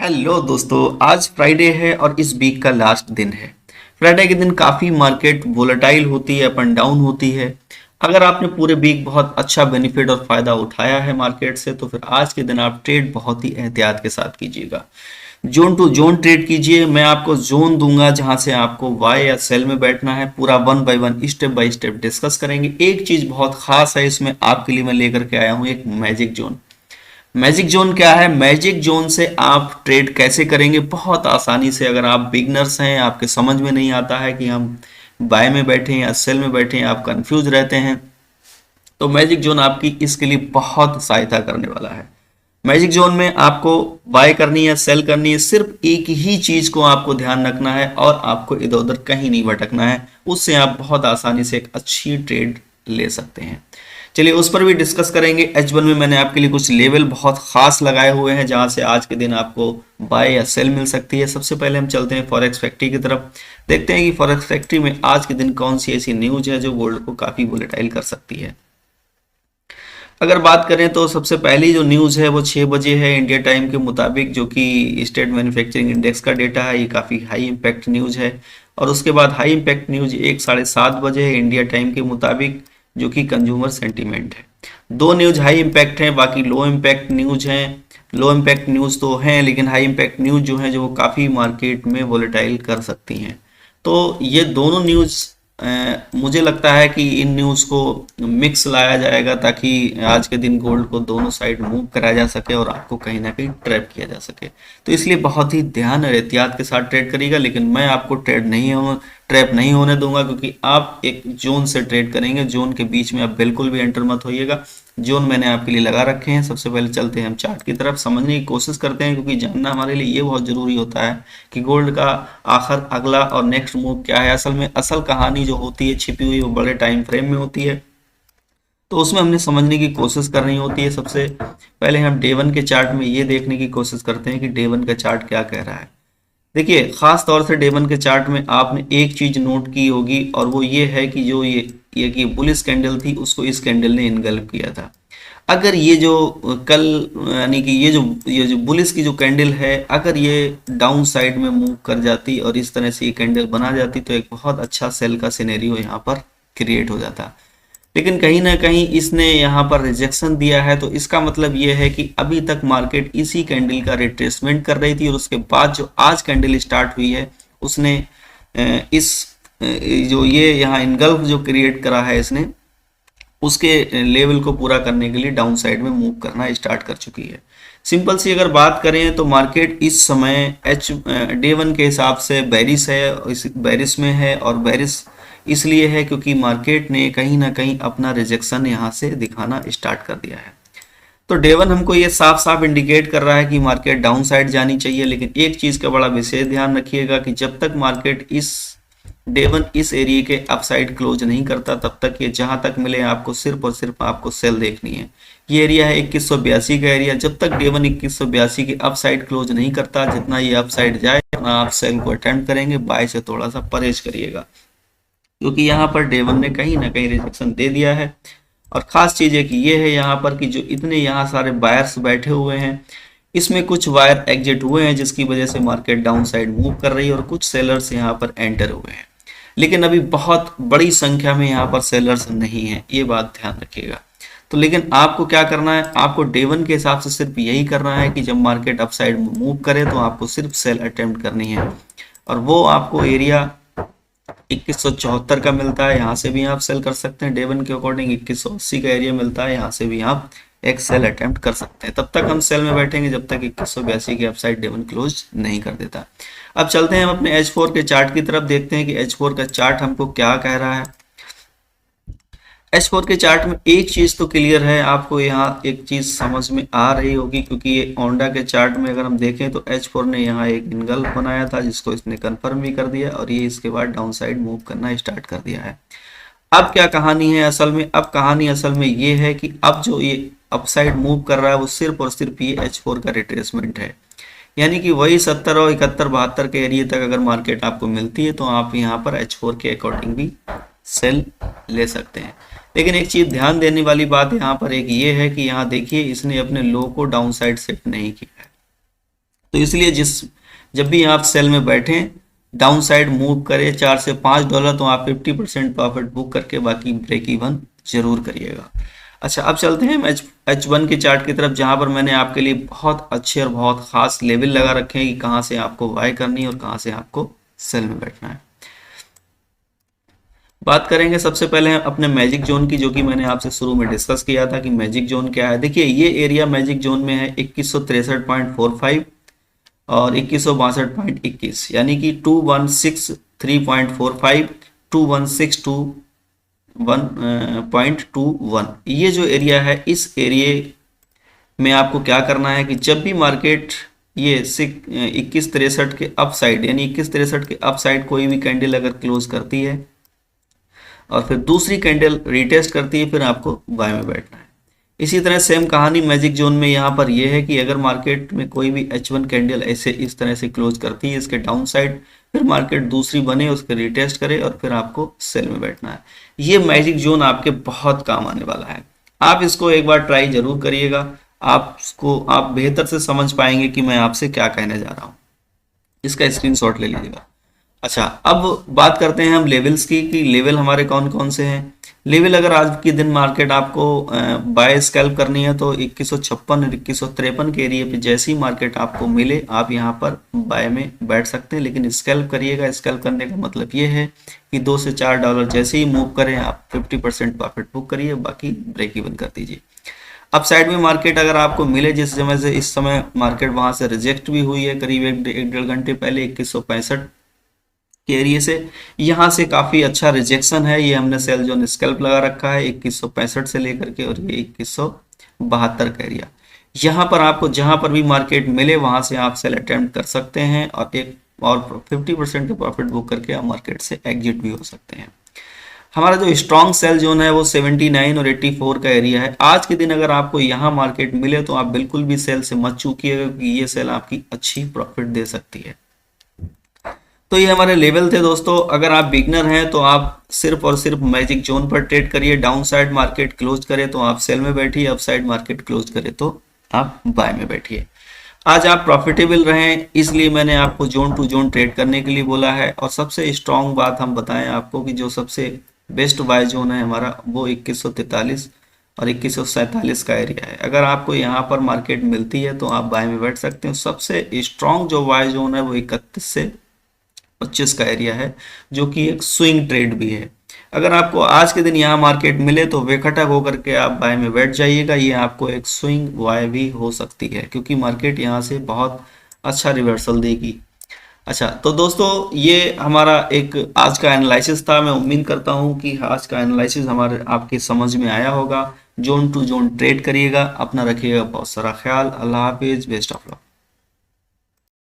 Hello दोस्तों, आज Friday है और इस वीक का लास्ट दिन है। फ्राइडे के दिन काफ़ी मार्केट वोलेटाइल होती है, अप एंड डाउन होती है। अगर आपने पूरे वीक बहुत अच्छा बेनिफिट और फायदा उठाया है मार्केट से, तो फिर आज के दिन आप ट्रेड बहुत ही एहतियात के साथ कीजिएगा। जोन टू जोन ट्रेड कीजिए। मैं आपको जोन दूंगा जहां से आपको बाय या सेल में बैठना है। पूरा one by one step by step discuss करेंगे। एक चीज बहुत खास है इसमें आपके लिए, मैं लेकर के आया हूं एक मैजिक जोन। मैजिक जोन क्या है? मैजिक जोन से आप ट्रेड कैसे करेंगे बहुत आसानी से। अगर आप बिगनर्स हैं, आपके समझ में नहीं आता है कि हम बाय में बैठे या सेल में बैठे, आप कंफ्यूज रहते हैं, तो मैजिक जोन आपकी इसके लिए बहुत सहायता करने वाला है। मैजिक जोन में आपको बाय करनी है, सेल करनी है, सिर्फ एक ही चीज को आपको ध्यान रखना है और आपको इधर उधर कहीं नहीं भटकना है। उससे आप बहुत आसानी से एक अच्छी ट्रेड ले सकते हैं। चलिए उस पर भी डिस्कस करेंगे। H1 में मैंने आपके लिए कुछ लेवल बहुत खास लगाए हुए हैं जहां से आज के दिन आपको बाय या सेल मिल सकती है। सबसे पहले हम चलते हैं फॉरेक्स फैक्ट्री की तरफ, देखते हैं कि फॉरेक्स फैक्ट्री में आज के दिन कौन सी ऐसी न्यूज है जो गोल्ड को काफी वोलेटाइल कर सकती है। अगर बात करें तो सबसे पहली जो न्यूज़ है वो 6 बजे है इंडिया टाइम के मुताबिक, जो कि स्टेट मैन्युफैक्चरिंग इंडेक्स का डेटा है। ये काफ़ी हाई इम्पैक्ट न्यूज़ है। और उसके बाद हाई इम्पैक्ट न्यूज़ 7:30 बजे है इंडिया टाइम के मुताबिक, जो कि कंज्यूमर सेंटीमेंट है। दो न्यूज़ हाई इम्पैक्ट हैं, बाकी लो इम्पैक्ट न्यूज़ हैं। लो इम्पैक्ट न्यूज़ तो हैं, लेकिन हाई इम्पैक्ट न्यूज़ जो है जो वो काफ़ी मार्केट में वोलेटाइल कर सकती हैं। तो ये दोनों न्यूज़ मुझे लगता है कि इन न्यूज़ को मिक्स लाया जाएगा ताकि आज के दिन गोल्ड को दोनों साइड मूव कराया जा सके और आपको कहीं ना कहीं ट्रैप किया जा सके। तो इसलिए बहुत ही ध्यान और एहतियात के साथ ट्रेड करिएगा। लेकिन मैं आपको ट्रैप नहीं होने दूंगा, क्योंकि आप एक जोन से ट्रेड करेंगे। जोन के बीच में आप बिल्कुल भी एंटर मत होइएगा। जोन मैंने आपके लिए लगा रखे हैं। सबसे पहले चलते हैं हम चार्ट की तरफ, समझने की कोशिश करते हैं, क्योंकि जानना हमारे लिए ये बहुत ज़रूरी होता है कि गोल्ड का आखिर अगला और नेक्स्ट मूव क्या है। असल में असल कहानी जो होती है छिपी हुई, वो बड़े टाइम फ्रेम में होती है, तो उसमें हमने समझने की कोशिश करनी होती है। सबसे पहले हम डे वन के चार्ट में ये देखने की कोशिश करते हैं कि डे वन का चार्ट क्या कह रहा है। देखिए, खास तौर से डे वन के चार्ट में आपने एक चीज नोट की होगी, और वो ये है कि जो ये कि बुलिश कैंडल थी उसको इस कैंडल ने इनगल्फ किया था। अगर ये जो कल, यानी कि ये जो बुलिश की जो कैंडल है, अगर ये डाउन साइड में मूव कर जाती और इस तरह से ये कैंडल बना जाती, तो एक बहुत अच्छा सेल का सिनेरियो यहाँ पर क्रिएट हो जाता। लेकिन कहीं ना कहीं इसने यहाँ पर रिजेक्शन दिया है, तो इसका मतलब ये है कि अभी तक मार्केट इसी कैंडल का रिट्रेसमेंट कर रही थी, और उसके बाद जो आज कैंडल स्टार्ट हुई है उसने इस जो ये यहाँ इनगल्फ जो क्रिएट करा है इसने, उसके लेवल को पूरा करने के लिए डाउन साइड में मूव करना स्टार्ट कर चुकी है। सिंपल सी अगर बात करें तो मार्केट इस समय डे वन के हिसाब से बेरिश है, इस बेरिश में है। और बेरिश इसलिए है क्योंकि मार्केट ने कहीं ना कहीं अपना रिजेक्शन यहाँ से दिखाना स्टार्ट कर दिया है। तो डे वन हमको ये साफ साफ इंडिकेट कर रहा है कि मार्केट डाउन साइड जानी चाहिए। लेकिन एक चीज का बड़ा विशेष ध्यान रखिएगा कि जब तक मार्केट इस डे वन इस एरिया के अपसाइड क्लोज नहीं करता, तब तक ये जहां तक मिले आपको सिर्फ और सिर्फ आपको सेल देखनी है। ये एरिया है 2182 का एरिया। जब तक डे वन 2182 के अपसाइड क्लोज नहीं करता, जितना ये अपसाइड जाए उतना आप सेल को अटेम्प्ट करेंगे। बाय से थोड़ा सा परहेज करिएगा, क्योंकि यहाँ पर डे वन ने कहीं ना कहीं रिजेक्शन दे दिया है। और खास चीज है कि ये है यहाँ पर कि जो इतने यहाँ सारे बायर्स बैठे हुए हैं, इसमें कुछ वायर एग्जिट हुए हैं, जिसकी वजह से मार्केट डाउन साइड मूव कर रही है, और कुछ सेलर्स यहाँ पर एंटर हुए हैं। लेकिन अभी बहुत बड़ी संख्या में यहाँ पर सेलर्स नहीं है, ये बात ध्यान रखिएगा। तो लेकिन आपको क्या करना है, आपको डे वन के हिसाब से सिर्फ यही करना है कि जब मार्केट अपसाइड मूव करे तो आपको सिर्फ सेल अटेम्प्ट करनी है। और वो आपको एरिया 2174 का मिलता है, यहाँ से भी आप सेल कर सकते हैं। डे वन के अकॉर्डिंग 2180 का एरिया मिलता है, यहाँ से भी आप एक सेल अटेम्प्ट कर सकते हैं। तब तक हम सेल में बैठेंगे जब तक 2182 के अपसाइड डे वन क्लोज नहीं कर देता। अब चलते हैं हम अपने H4 के चार्ट की तरफ, देखते हैं कि H4 का चार्ट हमको क्या कह रहा है। H4 के चार्ट में एक चीज तो क्लियर है, आपको यहाँ एक चीज समझ में आ रही होगी, क्योंकि ये ओंडा के चार्ट में अगर हम देखें तो H4 ने यहाँ एक इनगल्फ बनाया था, जिसको इसने कंफर्म भी कर दिया, और ये इसके बाद डाउन साइड मूव करना स्टार्ट कर दिया है। अब क्या कहानी है असल में? अब कहानी असल में ये है कि अब जो ये अपसाइड मूव कर रहा है वो सिर्फ और सिर्फ ये H4 का रिट्रेसमेंट है। यानी कि वही 70 और 71 72 के एरिया तक अगर मार्केट आपको मिलती है तो आप यहाँ पर H4 के अकॉर्डिंग भी सेल ले सकते हैं। लेकिन एक चीज ध्यान देने वाली बात यहाँ पर एक ये है कि यहाँ देखिए इसने अपने लो को डाउन साइड सेट नहीं किया है। तो इसलिए जब भी आप सेल में बैठें, डाउन साइड मूव करे 4 से $5, तो आप 50% प्रॉफिट बुक करके बाकी ब्रेक इवन जरूर करिएगा। अच्छा, अब चलते हैं H1 के चार्ट की तरफ, जहां पर मैंने आपके लिए बहुत अच्छे और बहुत खास लेवल लगा रखे हैं कि कहां से आपको बाय करनी है और कहां से आपको सेल में बैठना है। बात करेंगे सबसे पहले हम अपने मैजिक जोन की, जो कि मैंने आपसे शुरू में डिस्कस किया था कि मैजिक जोन क्या है। देखिए, ये एरिया मैजिक जोन में है 2163.45 और 2162.21, यानी कि 2163.45 2162.21। ये जो एरिया है, इस एरिया में आपको क्या करना है कि जब भी मार्केट ये 2163 के अप साइड, यानी 2163 के अप साइड कोई भी कैंडल अगर क्लोज करती है और फिर दूसरी कैंडल रीटेस्ट करती है, फिर आपको बाय में बैठना है। इसी तरह सेम कहानी मैजिक जोन में यहाँ पर यह है कि अगर मार्केट में कोई भी H1 कैंडल ऐसे इस तरह से क्लोज करती है इसके डाउन साइड, फिर मार्केट दूसरी बने उसके रीटेस्ट करे और फिर आपको सेल में बैठना है। ये मैजिक जोन आपके बहुत काम आने वाला है। आप इसको एक बार ट्राई जरूर करिएगा, आप बेहतर से समझ पाएंगे कि मैं आपसे क्या कहने जा रहा हूँ। इसका स्क्रीनशॉट ले लीजिएगा। अच्छा, अब बात करते हैं हम लेवल्स की कि लेवल हमारे कौन कौन से हैं। लेवल अगर आज के दिन मार्केट आपको बाय स्कैल्प करनी है तो 2156 और 2153 के एरिया पे जैसे ही मार्केट आपको मिले आप यहाँ पर बाय में बैठ सकते हैं, लेकिन स्कैल्प करिएगा। स्कैल्प करने का मतलब ये है कि $2 से $4 जैसे ही मूव करें आप 50% प्रॉफिट बुक करिए, बाकी ब्रेक इवन कर दीजिए। अब साइड में मार्केट अगर आपको मिले, जिस समय से इस समय मार्केट वहां से रिजेक्ट भी हुई है करीब एक डेढ़ घंटे पहले 2165 के एरिया से, यहाँ से काफी अच्छा रिजेक्शन है। ये हमने सेल जोन स्कैल्प लगा रखा है 2165 से लेकर के और ये 2172 का एरिया। यहाँ पर आपको जहां पर भी मार्केट मिले वहां से आप सेल अटेम्प्ट कर सकते हैं और 50% के प्रॉफिट बुक करके आप मार्केट से एग्जिट भी हो सकते हैं। हमारा जो स्ट्रॉन्ग सेल जोन है वो 79 और 84 का एरिया है। आज के दिन अगर आपको यहाँ मार्केट मिले तो आप बिल्कुल भी सेल से मत चूकिएगा, क्योंकि ये सेल आपकी अच्छी प्रॉफिट दे सकती है। तो ये हमारे लेवल थे दोस्तों। अगर आप बिगनर हैं तो आप सिर्फ और सिर्फ मैजिक जोन पर ट्रेड करिए। डाउन साइड मार्केट क्लोज करे तो आप सेल में बैठिए, अप साइड मार्केट क्लोज करे तो आप बाय में बैठिए। आज आप प्रॉफिटेबल रहें, इसलिए मैंने आपको जोन टू जोन ट्रेड करने के लिए बोला है। और सबसे स्ट्रॉन्ग बात हम बताएं आपको कि जो सबसे बेस्ट बाय जोन है हमारा वो 2143 और 2147 का एरिया है। अगर आपको यहाँ पर मार्केट मिलती है तो आप बाय में बैठ सकते हो। सबसे स्ट्रॉन्ग जो बाय जोन है वो 31 से 25 का एरिया है, जो कि एक स्विंग ट्रेड भी है। अगर आपको आज के दिन यहाँ मार्केट मिले तो बेखटक होकर के आप बाय में बैठ जाइएगा। ये आपको एक स्विंग बाय भी हो सकती है, क्योंकि मार्केट यहाँ से बहुत अच्छा रिवर्सल देगी। अच्छा, तो दोस्तों ये हमारा एक आज का एनालिसिस था। मैं उम्मीद करता हूँ कि आज का एनालिसिस हमारे आपके समझ में आया होगा। जोन टू जोन ट्रेड करिएगा, अपना रखिएगा बहुत सारा ख्याल। अल्लाह हाफिज, बेस्ट ऑफ लक।